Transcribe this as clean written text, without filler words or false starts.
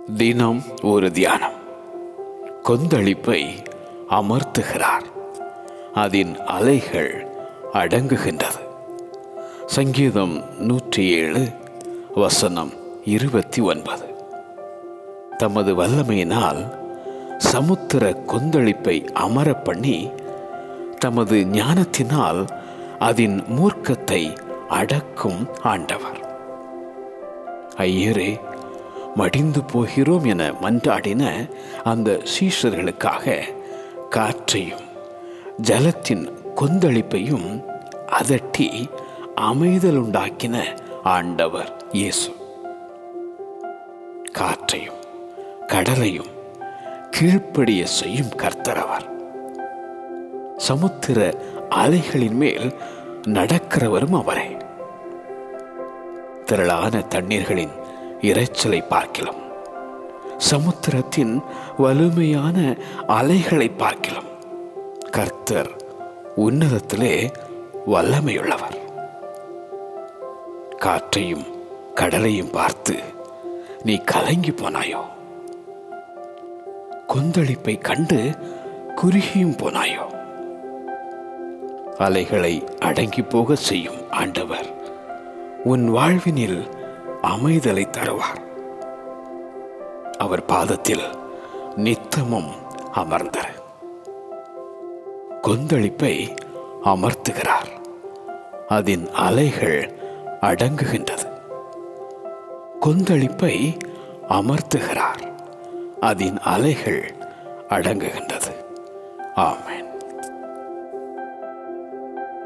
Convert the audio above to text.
தினம் ஒரு தியானம். கொந்தளிப்பை அமர்த்துகிறார், அதன் அலைகள் அடங்குகின்றது. சங்கீதம் 107 வசனம் 29. தமது வல்லமையினால் சமுத்திர கொந்தளிப்பை அமர பண்ணி, தமது ஞானத்தினால் அதன் மூர்க்கத்தை அடக்கும் ஆண்டவர். ஐயரே, மடிந்து போகிறோம் என மன்றாடின அந்த சீஷர்களுக்காக காற்றையும் ஜலத்தின் கொந்தளிப்பையும் அதட்டி அமைதல் உண்டாக்கின ஆண்டவர் இயேசு. காற்றையும் கடலையும் கீழ்ப்படிய செய்யும் கர்த்தர் அவர். சமுத்திர அலைகளின் மேல் நடக்கிறவரும் அவரே. திரளான தண்ணீர்களின் இரைச்சலை பார்க்கலாம், சமுத்திரத்தின் வலிமையான அலைகளை பார்க்கலாம், கர்த்தர் உன்னதத்திலே வல்லமையுள்ளவர். காற்றையும் கடலையும் பார்த்து நீ கலங்கி போனாயோ? கொந்தளிப்பை கண்டு குறுகியும் போனாயோ? அலைகளை அடங்கி போக செய்யும் ஆண்டவர் உன் வாழ்வினில் அமைதலை தருவார். அவர் பாதத்தில் நித்தமும் அமர்ந்த கொந்தளிப்பை அமர்த்துகிறார், அதன் அலைகள் அடங்குகின்றது. கொந்தளிப்பை அமர்த்துகிறார், அதன் அலைகள் அடங்குகின்றது. ஆமென்.